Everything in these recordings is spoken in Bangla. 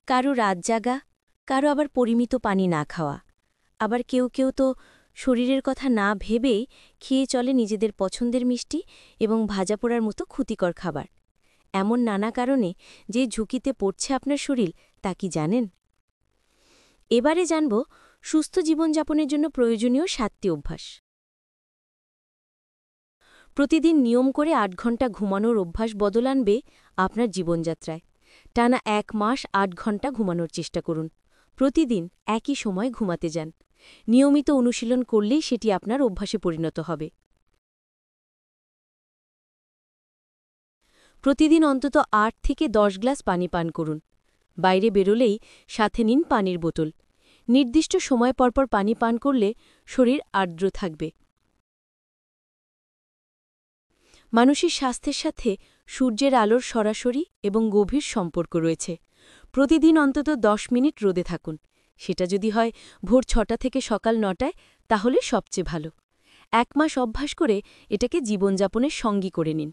কারো রাত জাগা, কারো আবার পরিমিত পানি না খাওয়া। আবার কেউ কেউ তো শরীরের কথা না ভেবেই খেয়ে চলে নিজেদের পছন্দের মিষ্টি এবং ভাজাপোড়ার মতো ক্ষতিকর খাবার। এমন নানা কারণে যে ঝুঁকিতে পড়ছে আপনার শরীর তা কি জানেন? এবারে জানব সুস্থ জীবনযাপনের জন্য প্রয়োজনীয় ৭টি অভ্যাস। প্রতিদিন নিয়ম করে ৮ ঘণ্টা ঘুমানোর অভ্যাস বদল আনবে আপনার জীবনযাত্রায়। টানা ১ মাস ৮ ঘণ্টা ঘুমানোর চেষ্টা করুন। প্রতিদিন একই সময় ঘুমাতে যান। নিয়মিত অনুশীলন করলেই সেটি আপনার অভ্যাসে পরিণত হবে। প্রতিদিন অন্তত ৮ থেকে ১০ গ্লাস পানি পান করুন। বাইরে বেরোলেই সাথে নিন পানির বোতল। নির্দিষ্ট সময় পরপর পানি পান করলে শরীর আর্দ্র থাকবে। মানুষের স্বাস্থ্যের সাথে সূর্যের আলোর সরাসরি এবং গভীর সম্পর্ক রয়েছে। প্রতিদিন অন্তত ১০ মিনিট রোদে থাকুন। সেটা যদি হয় ভোর ৬টা থেকে সকাল ৯টায়, তাহলে সবচেয়ে ভালো। ১ মাস অভ্যাস করে এটাকে জীবনযাপনের সঙ্গী করে নিন।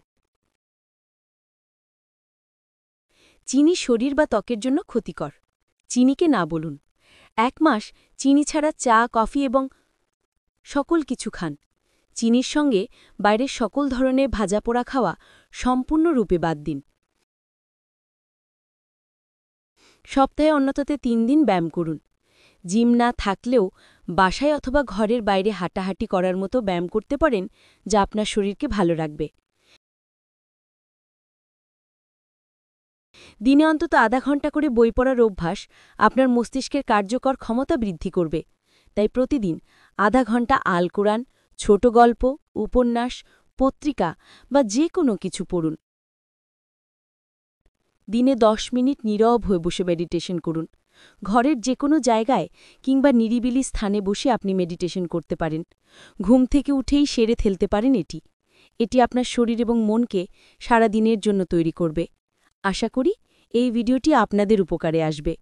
চিনি শরীর বা ত্বকের জন্য ক্ষতিকর। চিনিকে না বলুন। ১ মাস চিনি ছাড়া চা, কফি এবং সকল কিছু খান। চিনির সঙ্গে বাইরের সকল ধরনের ভাজাপোড়া খাওয়া সম্পূর্ণরূপে বাদ দিন। সপ্তাহে অন্তত ৩ দিন ব্যায়াম করুন। জিম না থাকলেও বাসায় অথবা ঘরের বাইরে হাঁটাহাঁটি করার মতো ব্যায়াম করতে পারেন, যা আপনার শরীরকে ভালো রাখবে। দিনে অন্তত আধা ঘণ্টা করে বই পড়ার অভ্যাস আপনার মস্তিষ্কের কার্যকর ক্ষমতা বৃদ্ধি করবে। তাই প্রতিদিন আধা ঘণ্টা আল কোরআন, ছোট গল্প, উপন্যাস, পত্রিকা বা যে কোনো কিছু পড়ুন। দিনে ১০ মিনিট নীরব হয়ে বসে মেডিটেশন করুন। ঘরের যে কোনো জায়গায় কিংবা নিরিবিলি স্থানে বসে আপনি মেডিটেশন করতে পারেন। ঘুম থেকে উঠেই সেরে ফেলতে পারেন এটি। এটি আপনার শরীর এবং মনকে সারা দিনের জন্য তৈরি করবে। আশা করি এই ভিডিওটি আপনাদের উপকারে আসবে।